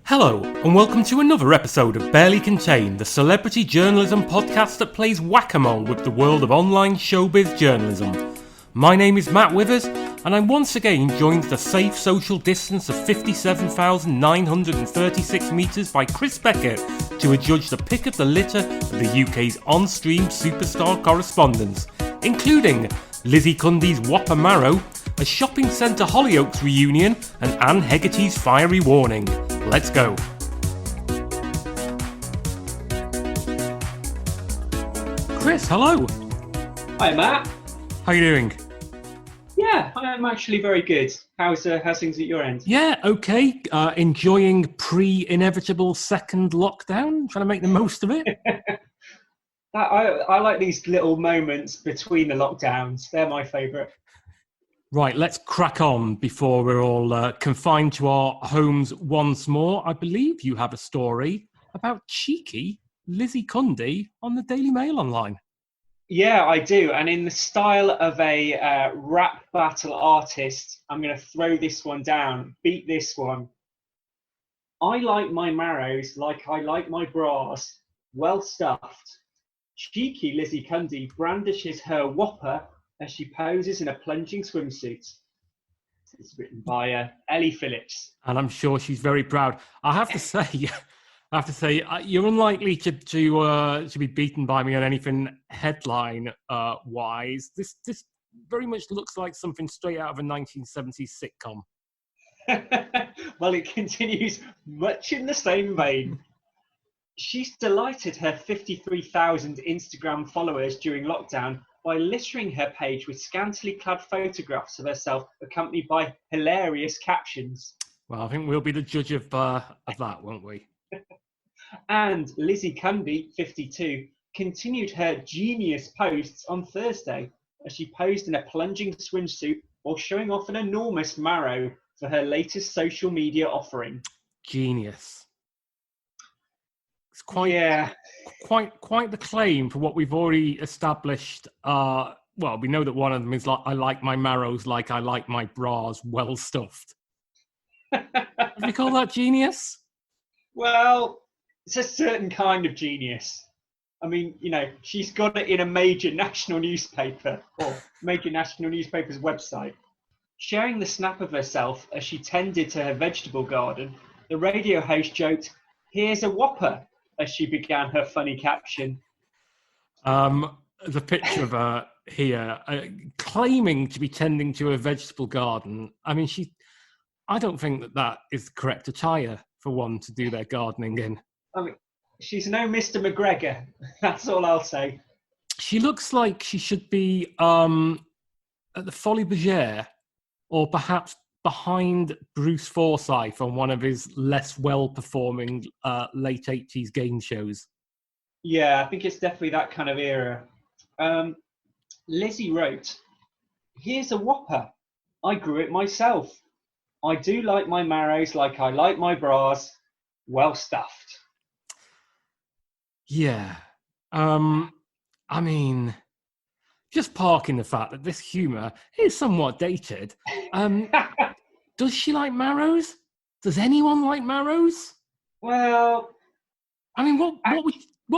Hello, and welcome to another episode of Barely Contained, the celebrity journalism podcast that plays whack-a-mole with the world of online showbiz journalism. My name is Matt Withers, and I'm once again joined at a safe social distance of 57,936 metres by Chris Beckett to adjudge the pick of the litter of the UK's on-stream superstar correspondence, including Lizzie Cundy's whopper marrow, a shopping centre Hollyoaks reunion, and Anne Hegerty's fiery warning. Let's go. Chris, hello. Hi, Matt. How are you doing? Yeah, I'm actually very good. How's things at your end? Yeah, okay. Enjoying pre-inevitable second lockdown, trying to make the most of it. I like these little moments between the lockdowns. They're my favourite. Right, let's crack on before we're all confined to our homes once more. I believe you have a story about cheeky Lizzie Cundy on the Daily Mail online. Yeah, I do. And in the style of a rap battle artist, I'm going to throw this one down, beat this one. I like my marrows like I like my bras, well stuffed. Cheeky Lizzie Cundy brandishes her whopper as she poses in a plunging swimsuit. It's written by Ellie Phillips. And I'm sure she's very proud. I have to say, you're unlikely to be beaten by me on anything headline wise. This very much looks like something straight out of a 1970s sitcom. Well, it continues much in the same vein. She's delighted her 53,000 Instagram followers during lockdown by littering her page with scantily clad photographs of herself accompanied by hilarious captions. Well, I think we'll be the judge of that, won't we? And Lizzie Cundy, 52, continued her genius posts on Thursday as she posed in a plunging swimsuit while showing off an enormous marrow for her latest social media offering. Genius. It's quite the claim for what we've already established. Well, we know that one of them is like, I like my marrows like I like my bras well stuffed. Do you call that genius? Well, it's a certain kind of genius. I mean, she's got it in a major national newspaper or major national newspaper's website. Sharing the snap of herself as she tended to her vegetable garden, the radio host joked, "Here's a whopper," as she began her funny caption. The picture of her here, claiming to be tending to a vegetable garden. I mean, I don't think that is the correct attire for one to do their gardening in. I mean, she's no Mr. McGregor. That's all I'll say. She looks like she should be at the Folies Bergère, or perhaps behind Bruce Forsyth on one of his less well-performing late 80s game shows. Yeah, I think it's definitely that kind of era. Lizzie wrote, "Here's a whopper. I grew it myself. I do like my marrows like I like my bras, well stuffed." Yeah. I mean, just parking the fact that this humour is somewhat dated. Does she like marrows? Does anyone like marrows? Well, I mean, what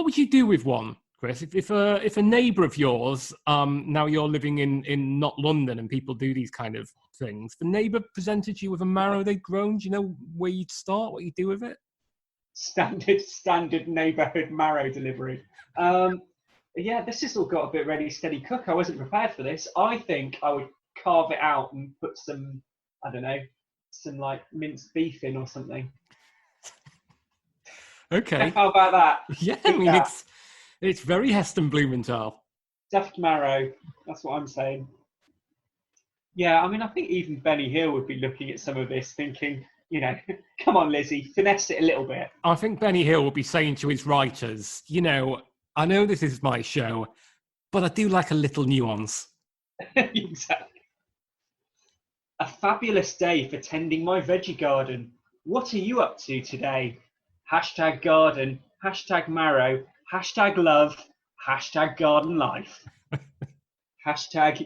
would you do with one, Chris? If a neighbour of yours, now you're living in not London and people do these kind of things, if a neighbour presented you with a marrow they'd grown, do you know where you'd start? What you'd do with it? Standard neighbourhood marrow delivery. Yeah, this has all got a bit ready, steady cook. I wasn't prepared for this. I think I would carve it out and put some, I don't know, some like minced beef in or something. Okay. How about that? Yeah, I mean, it's very Heston Blumenthal. Stuffed marrow. That's what I'm saying. Yeah, I mean, I think even Benny Hill would be looking at some of this thinking, come on, Lizzie, finesse it a little bit. I think Benny Hill will be saying to his writers, I know this is my show, but I do like a little nuance. Exactly. A fabulous day for tending my veggie garden. What are you up to today? #garden, #marrow, #love, #garden life.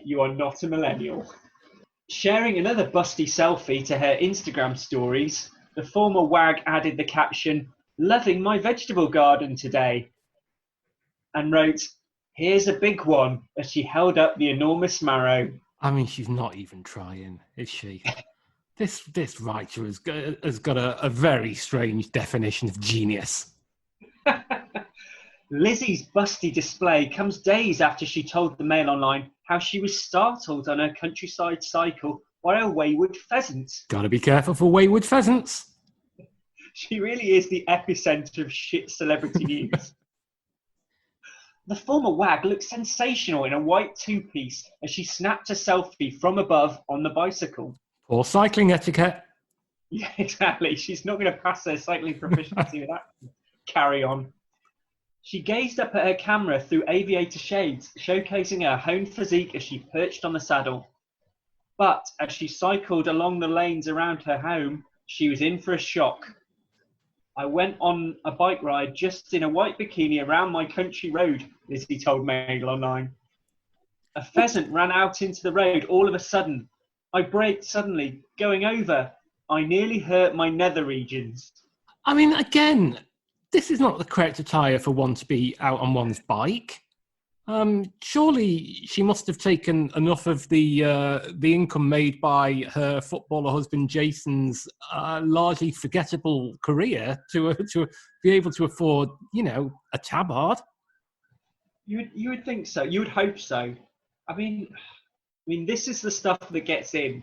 #you are not a millennial. Sharing another busty selfie to her Instagram stories, The former wag added the caption, "Loving my vegetable garden today," and wrote, "Here's a big one," as she held up the enormous marrow. I mean, she's not even trying, is she? This writer has got a very strange definition of genius. Lizzie's busty display comes days after she told the Mail Online how she was startled on her countryside cycle by a wayward pheasant. Gotta be careful for wayward pheasants. She really is the epicenter of shit celebrity news. The former wag looked sensational in a white two-piece as she snapped a selfie from above on the bicycle. Poor cycling etiquette. Yeah, exactly. She's not going to pass her cycling proficiency with that. Carry on. She gazed up at her camera through aviator shades, showcasing her honed physique as she perched on the saddle. But as she cycled along the lanes around her home, she was in for a shock. "I went on a bike ride just in a white bikini around my country road," Lizzie told Mail Online. "A pheasant ran out into the road all of a sudden. I braked suddenly, going over. I nearly hurt my nether regions." I mean, again, this is not the correct attire for one to be out on one's bike. Surely she must have taken enough of the income made by her footballer husband Jason's largely forgettable career to be able to afford, a tabard. You would think so. You would hope so. I mean, this is the stuff that gets in.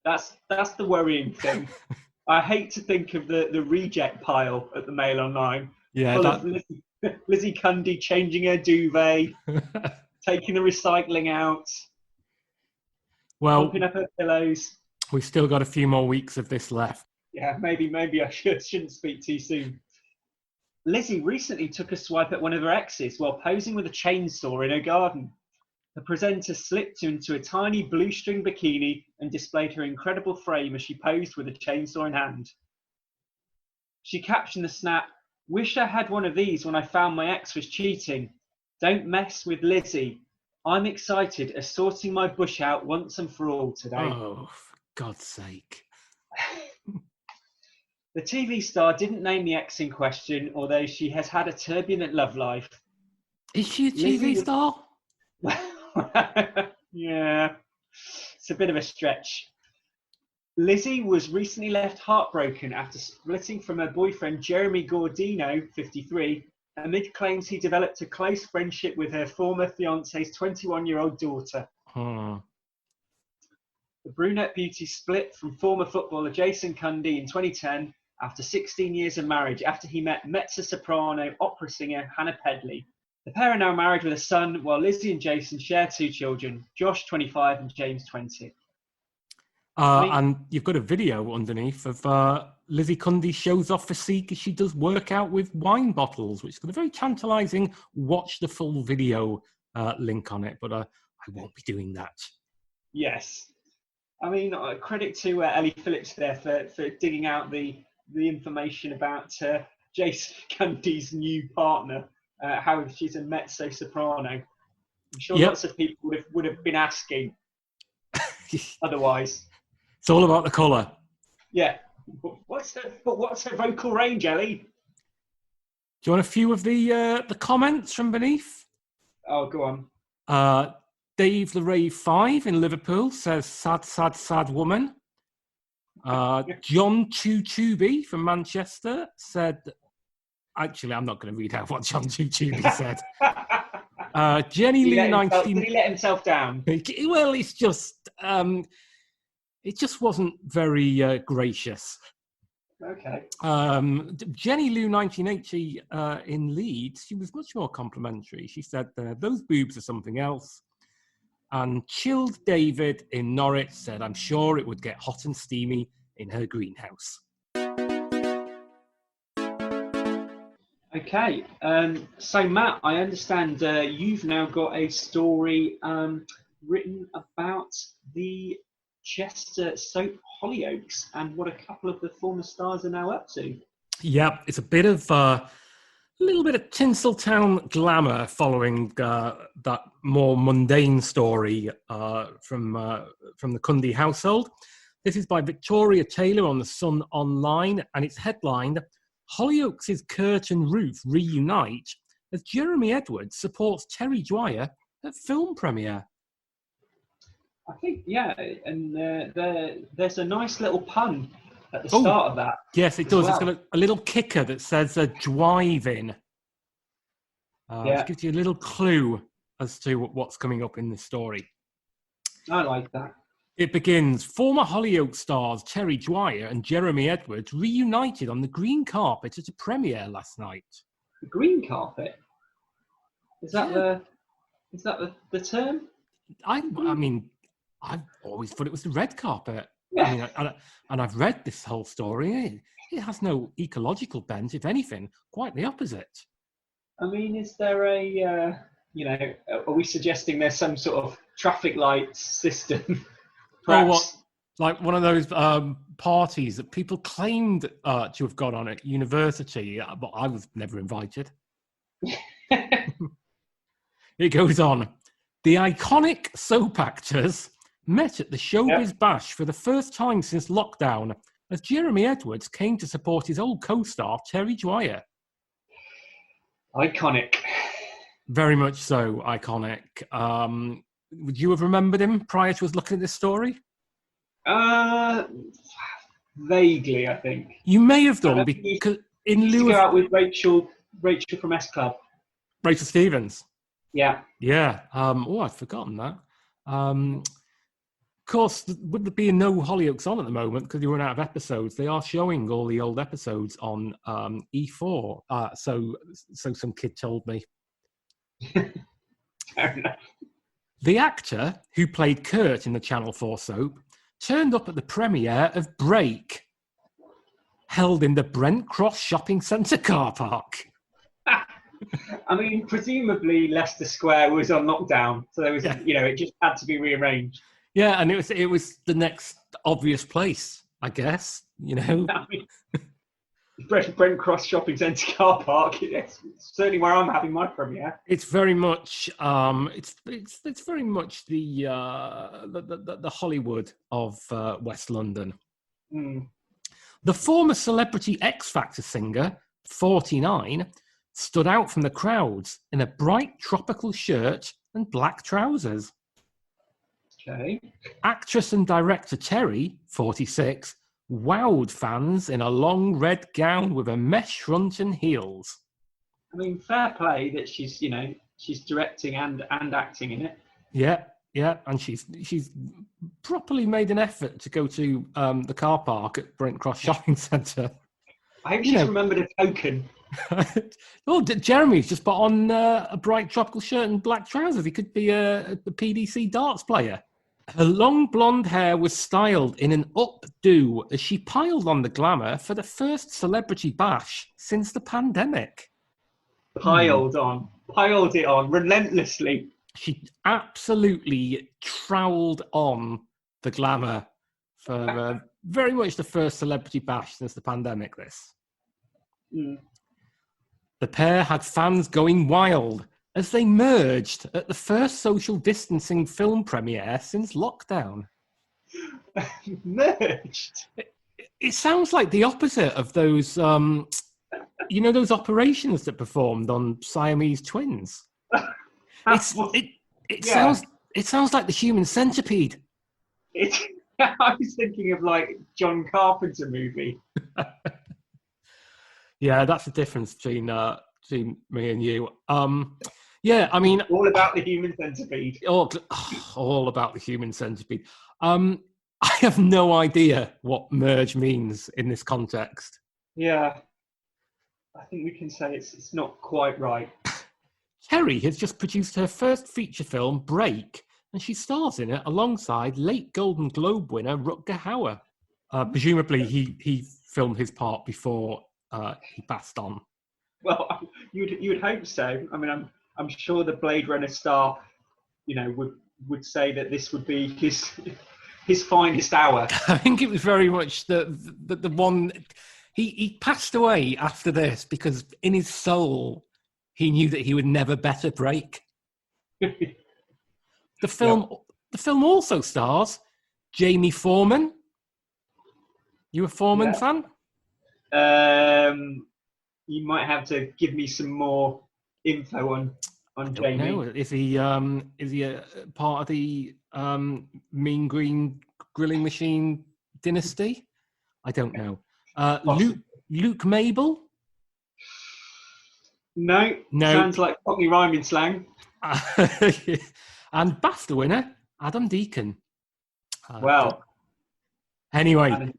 That's the worrying thing. I hate to think of the reject pile at the Mail Online. Yeah, full of Lizzie Cundy changing her duvet, taking the recycling out, pumping up her pillows. We've still got a few more weeks of this left. Yeah, maybe I shouldn't speak too soon. Lizzie recently took a swipe at one of her exes while posing with a chainsaw in her garden. The presenter slipped into a tiny blue string bikini and displayed her incredible frame as she posed with a chainsaw in hand. She captioned the snap, "Wish I had one of these when I found my ex was cheating. Don't mess with Lizzie. I'm excited as sorting my bush out once and for all today." Oh, for God's sake. The TV star didn't name the ex in question, although she has had a turbulent love life. Is she a TV star? Yeah, it's a bit of a stretch. Lizzie was recently left heartbroken after splitting from her boyfriend Jeremy Gordino, 53, amid claims he developed a close friendship with her former fiance's 21-year-old daughter. The brunette beauty split from former footballer Jason Cundy in 2010 after 16 years of marriage, after he met mezzo-soprano opera singer Hannah Pedley. The pair are now married with a son, while Lizzie and Jason share 2 children, Josh, 25, and James, 20. And you've got a video underneath of Lizzie Cundy shows off physique as she does work out with wine bottles, which has got a very tantalising watch the full video link on it, but I won't be doing that. Yes. I mean, credit to Ellie Phillips there for digging out the information about Jason Cundy's new partner, how she's a mezzo-soprano. I'm sure lots of people would have been asking otherwise. It's all about the colour. Yeah. What's her vocal range, Ellie? Do you want a few of the comments from beneath? Oh, go on. Dave the Rave 5 in Liverpool says, sad, sad, sad woman. John Chuchubi from Manchester said, actually, I'm not going to read out what John Chuchubi said. Jenny Lou 19. Did he let himself down? Well, it's just, it just wasn't very gracious. Okay. Jenny Lou 1980 in Leeds, she was much more complimentary. She said, those boobs are something else. And Chilled David in Norwich said, I'm sure it would get hot and steamy in her greenhouse. Okay. So, Matt, I understand you've now got a story written about the Chester soap Hollyoaks and what a couple of the former stars are now up to. Yeah, it's a bit of little bit of Tinseltown glamour following that more mundane story from the Cundy household. This is by Victoria Taylor on The Sun Online, and it's headlined, Hollyoaks' Kurt and Ruth reunite as Jeremy Edwards supports Terry Dwyer at film premiere. I think, yeah, and there's a nice little pun at the start of that. Yes, it does. Well. It's got a little kicker that says drive-in. It gives you a little clue as to what's coming up in the story. I like that. It begins, former Hollyoaks stars Terry Dwyer and Jeremy Edwards reunited on the green carpet at a premiere last night. The green carpet? Is that the term? I mean, I've always thought it was the red carpet. Yeah. I mean, and I've read this whole story. It has no ecological bent, if anything, quite the opposite. I mean, is there are we suggesting there's some sort of traffic light system? Like one of those parties that people claimed to have gone on at university, but I was never invited. It goes on. The iconic soap actors met at the Showbiz Bash for the first time since lockdown as Jeremy Edwards came to support his old co-star Terry Dwyer. Iconic. Very much so, iconic. Would you have remembered him prior to us looking at this story? Vaguely, I think. You may have done, because in lieu go of out with Rachel from S Club. Rachel Stevens. Yeah. Yeah. I'd forgotten that. Of course, would there be no Hollyoaks on at the moment because they run out of episodes? They are showing all the old episodes on E4. So some kid told me. Fair enough. The actor who played Kurt in the Channel 4 soap turned up at the premiere of Break, held in the Brent Cross Shopping Centre car park. I mean, presumably Leicester Square was on lockdown, so there was, it just had to be rearranged. Yeah, and it was the next obvious place, I guess. I mean, Brent Cross Shopping Centre car park. It's certainly where I'm having my premiere. It's very much it's very much the Hollywood of West London. Mm. The former Celebrity X Factor singer, 49, stood out from the crowds in a bright tropical shirt and black trousers. Okay. Actress and director Terry, 46, wowed fans in a long red gown with a mesh front and heels. I mean, fair play that she's directing and acting in it. Yeah, and she's properly made an effort to go to the car park at Brent Cross Shopping Centre. I hope she's remembered a token. Jeremy's just put on a bright tropical shirt and black trousers. He could be a PDC darts player. Her long blonde hair was styled in an updo as she piled on the glamour for the first celebrity bash since the pandemic. Piled it on relentlessly. She absolutely troweled on the glamour for very much the first celebrity bash since the pandemic. The pair had fans going wild as they merged at the first social distancing film premiere since lockdown. Merged? It sounds like the opposite of those, those operations that performed on Siamese twins. It sounds like the Human Centipede. I was thinking of like John Carpenter movie. Yeah, that's the difference between me and you. I mean, all about the Human Centipede. All about the Human Centipede. I have no idea what merge means in this context. Yeah, I think we can say it's not quite right. Terry has just produced her first feature film, Break, and she stars in it alongside late Golden Globe winner Rutger Hauer. Presumably, he filmed his part before he passed on. Well, you would hope so. I mean, I'm sure the Blade Runner star, would say that this would be his finest hour. I think it was very much the one. He passed away after this because in his soul he knew that he would never better break. The film also stars Jamie Foreman, You a Foreman fan? You might have to give me some more info on Jamie. No, is he a part of the Mean Green Grilling Machine dynasty? I don't know. Luke Mabel? No. Sounds like Cockney rhyming slang. And BAFTA winner Adam Deacon. Anyway,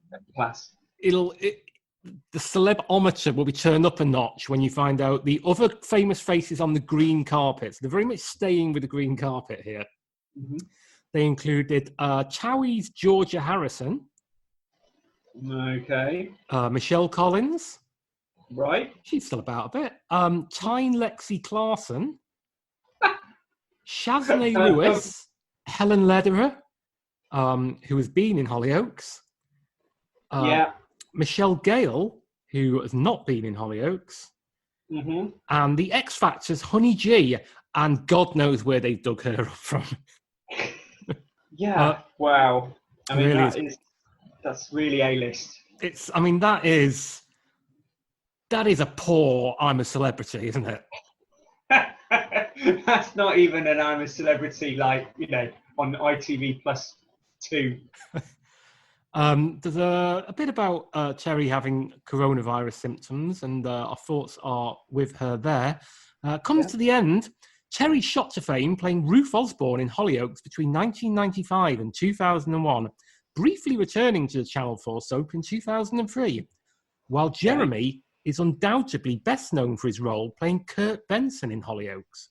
the celebometer will be turned up a notch when you find out the other famous faces on the green carpet. They're very much staying with the green carpet here. Mm-hmm. They included Chowie's Georgia Harrison. Okay. Michelle Collins. Right. She's still about a bit. Tyne Lexi Clarkson. Shaznay Lewis. Helen Lederer, who has been in Hollyoaks. Michelle Gale, who has not been in Hollyoaks. Mm-hmm. And the X Factor's Honey G, and God knows where they dug her up from. Wow. I mean, that's really A-list. That is a poor I'm a Celebrity, isn't it? That's not even an I'm a Celebrity, on ITV Plus 2. There's a bit about Cherry having coronavirus symptoms, and our thoughts are with her there. Comes to the end. Cherry shot to fame playing Ruth Osborne in Hollyoaks between 1995 and 2001, briefly returning to the Channel 4 soap in 2003, while Jeremy is undoubtedly best known for his role playing Kurt Benson in Hollyoaks.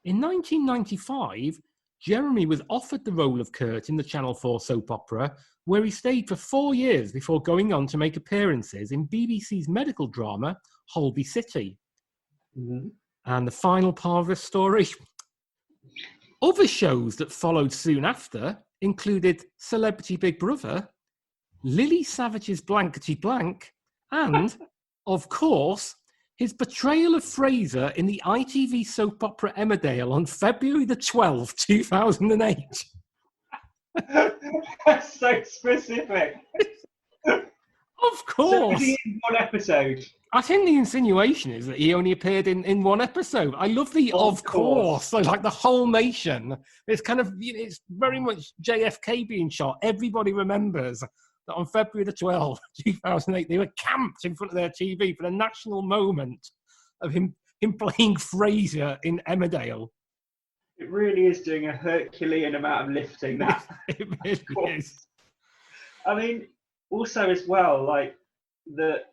In 1995, Jeremy was offered the role of Kurt in the Channel 4 soap opera, where he stayed for 4 years before going on to make appearances in BBC's medical drama, Holby City. Mm-hmm. And the final part of the story, other shows that followed soon after included Celebrity Big Brother, Lily Savage's Blankety Blank, and, of course, his portrayal of Fraser in the ITV soap opera Emmerdale on February the 12th, 2008. That's so specific. Of course. So was he in one episode? I think the insinuation is that he only appeared in one episode. I love the of course. So like the whole nation. It's kind of, it's very much JFK being shot. Everybody remembers that on February the 12th, 2008, they were camped in front of their TV for the national moment of him playing Fraser in Emmerdale. It really is doing a Herculean amount of lifting, that. It really is. I mean, also as well, like the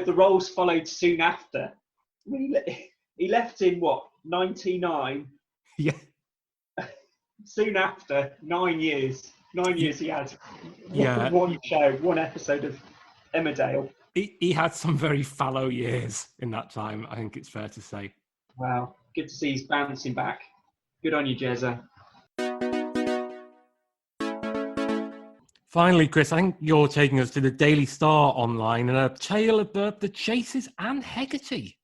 roles followed soon after. I mean, he left in 99? Yeah. Soon after, 9 years. 9 years he had. Yeah. One show, one episode of Emmerdale. He had some very fallow years in that time, I think it's fair to say. Wow. Good to see he's bouncing back. Good on you, Jezza. Finally, Chris, I think you're taking us to the Daily Star online and a tale about the Chase's Anne Hegerty.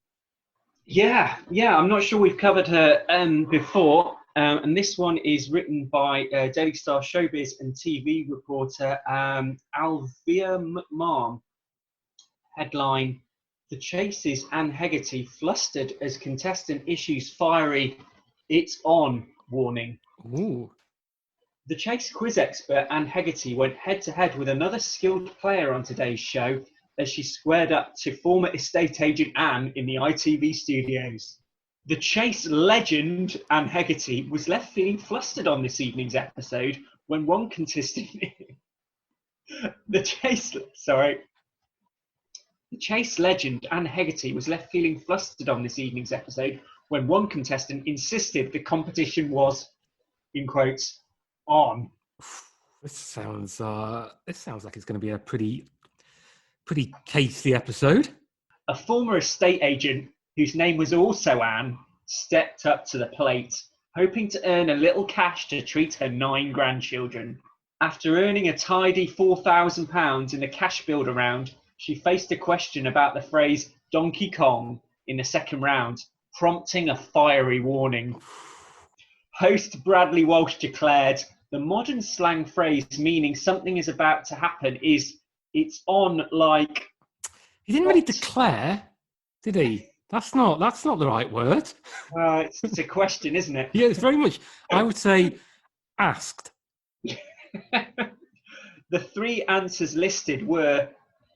Yeah. I'm not sure we've covered her before. And this one is written by Daily Star showbiz and TV reporter Alvia McMahon. Headline: The Chase's Anne Hegerty flustered as contestant issues fiery "It's on" warning. Ooh. The Chase quiz expert Anne Hegerty went head-to-head with another skilled player on today's show as she squared up to former estate agent Anne in the ITV studios. The Chase legend Anne Hegerty was left feeling flustered on this evening's episode when one contestant... The Chase legend Anne Hegerty was left feeling flustered on this evening's episode when one contestant insisted the competition was, in quotes, on. This sounds like it's going to be a pretty tasty episode. A former estate agent whose name was also Anne stepped up to the plate, hoping to earn a little cash to treat her 9 grandchildren. After earning a tidy £4,000 in the cash builder round, she faced a question about the phrase Donkey Kong in the second round, prompting a fiery warning. Host Bradley Walsh declared, The modern slang phrase meaning something is about to happen is it's on like. He didn't really declare, did he? That's not the right word. It's a question, isn't it? Yeah, it's very much. I would say asked. The three answers listed were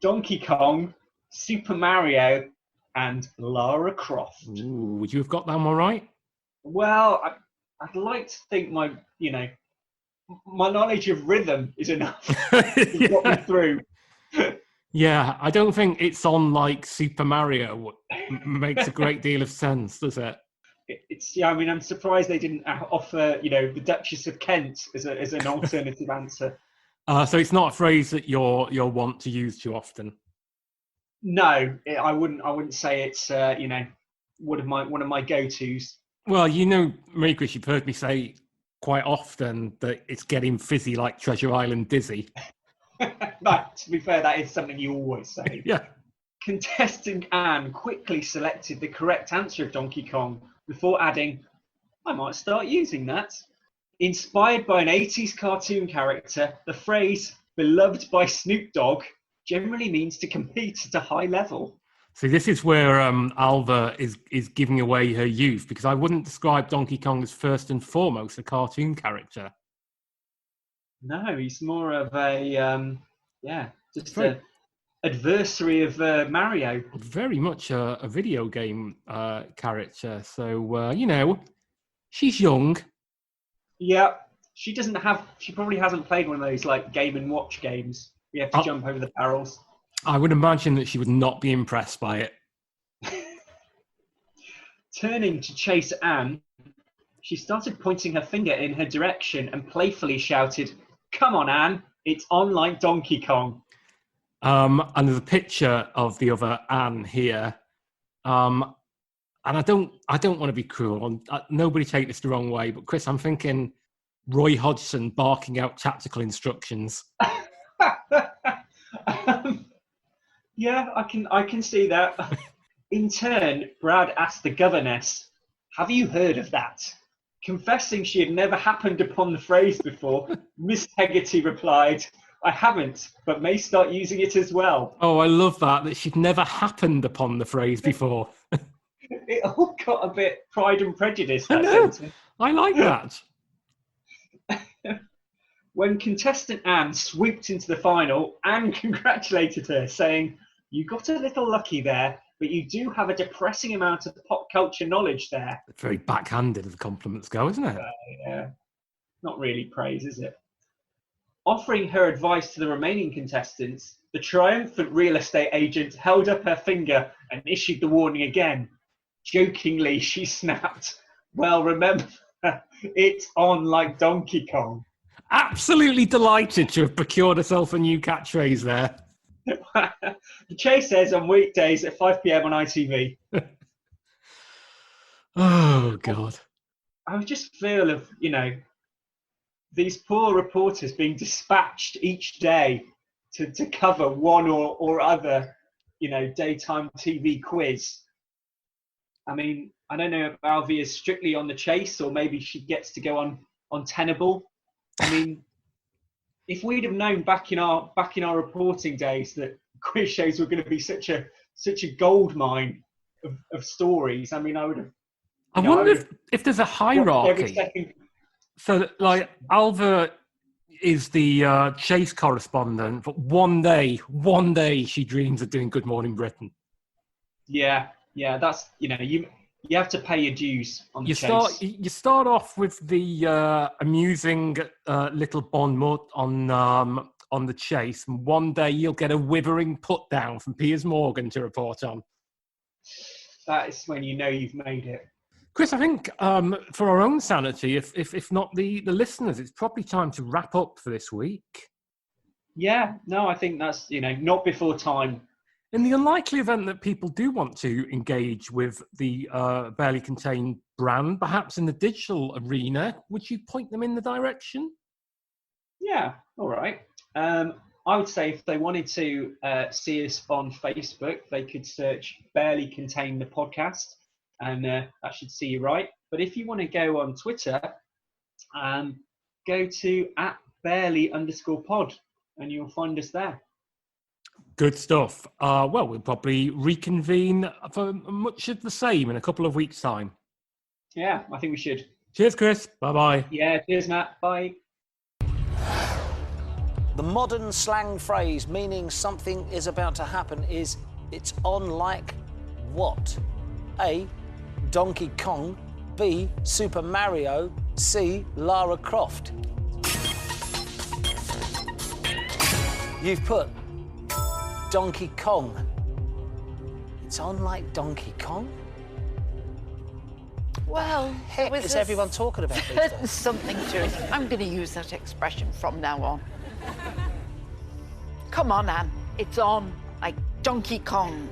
Donkey Kong, Super Mario, and Lara Croft. Ooh, would you have got that one right? Well, I'd like to think my knowledge of rhythm is enough to get me through. Yeah, I don't think it's on like Super Mario. Makes a great deal of sense, does it? I mean, I'm surprised they didn't offer, the Duchess of Kent as an alternative answer. So it's not a phrase that you'll want to use too often. No, I wouldn't say it's one of my go-tos. Well, Marie Chris, you've heard me say quite often that it's getting fizzy like Treasure Island dizzy. But to be fair, that is something you always say. Yeah. Contestant Anne quickly selected the correct answer of Donkey Kong before adding, I might start using that. Inspired by an 80s cartoon character, the phrase beloved by Snoop Dogg generally means to compete at a high level. See, this is where Alva is giving away her youth, because I wouldn't describe Donkey Kong as first and foremost a cartoon character. No, he's more of an adversary of Mario. Very much a video game character. So, she's young. Yeah, she probably hasn't played one of those like Game & Watch games. You have to jump over the barrels. I would imagine that she would not be impressed by it. Turning to chase Anne, she started pointing her finger in her direction and playfully shouted, "Come on, Anne, it's on like Donkey Kong." And there's a picture of the other Anne here. And I don't want to be cruel. Nobody take this the wrong way, but Chris, I'm thinking Roy Hodgson barking out tactical instructions. Yeah, I can see that. In turn, Brad asked the governess, "Have you heard of that?" Confessing she had never happened upon the phrase before, Miss Hegerty replied, "I haven't, but may start using it as well." Oh, I love that she'd never happened upon the phrase before. It all got a bit Pride and Prejudice, that sentence. I like that. When contestant Anne swooped into the final, Anne congratulated her, saying, "You got a little lucky there, but you do have a depressing amount of pop culture knowledge there." Very backhanded as the compliments go, isn't it? Yeah. Not really praise, is it? Offering her advice to the remaining contestants, the triumphant real estate agent held up her finger and issued the warning again. Jokingly, she snapped, "Well, remember, it's on like Donkey Kong." Absolutely delighted to have procured herself a new catchphrase there. The chase says on weekdays at 5 p.m. on ITV. Oh, God. I just feel of, these poor reporters being dispatched each day to cover one or other, daytime TV quiz. I mean, I don't know if Alvi is strictly on the chase or maybe she gets to go on Tenable. I mean, if we'd have known back in our reporting days that quiz shows were going to be such a gold mine of stories, I mean, I would have. I wonder if there's a hierarchy. So, like, Alva is the chase correspondent, but one day she dreams of doing Good Morning Britain. Yeah, that's you have to pay your dues on the chase. You start off with the amusing little bon mot on the chase, and one day you'll get a withering put down from Piers Morgan to report on. That is when you know you've made it. Chris, I think for our own sanity, if not the listeners, it's probably time to wrap up for this week. Yeah, no, I think that's not before time. In the unlikely event that people do want to engage with the Barely Contained brand, perhaps in the digital arena, would you point them in the direction? Yeah, all right. I would say if they wanted to see us on Facebook, they could search Barely Contained the podcast, and that should see you right. But if you want to go on Twitter, go to @barely_pod and you'll find us there. Good stuff. Well, we'll probably reconvene for much of the same in a couple of weeks' time. Yeah, I think we should. Cheers, Chris. Bye-bye. Yeah, cheers, Matt. Bye. The modern slang phrase meaning something is about to happen is it's on like what? A, Donkey Kong. B, Super Mario. C, Lara Croft. You've put Donkey Kong. It's on like Donkey Kong? Well, Heck is everyone talking about these days? something to it. I'm going to use that expression from now on. Come on, Anne. It's on like Donkey Kong.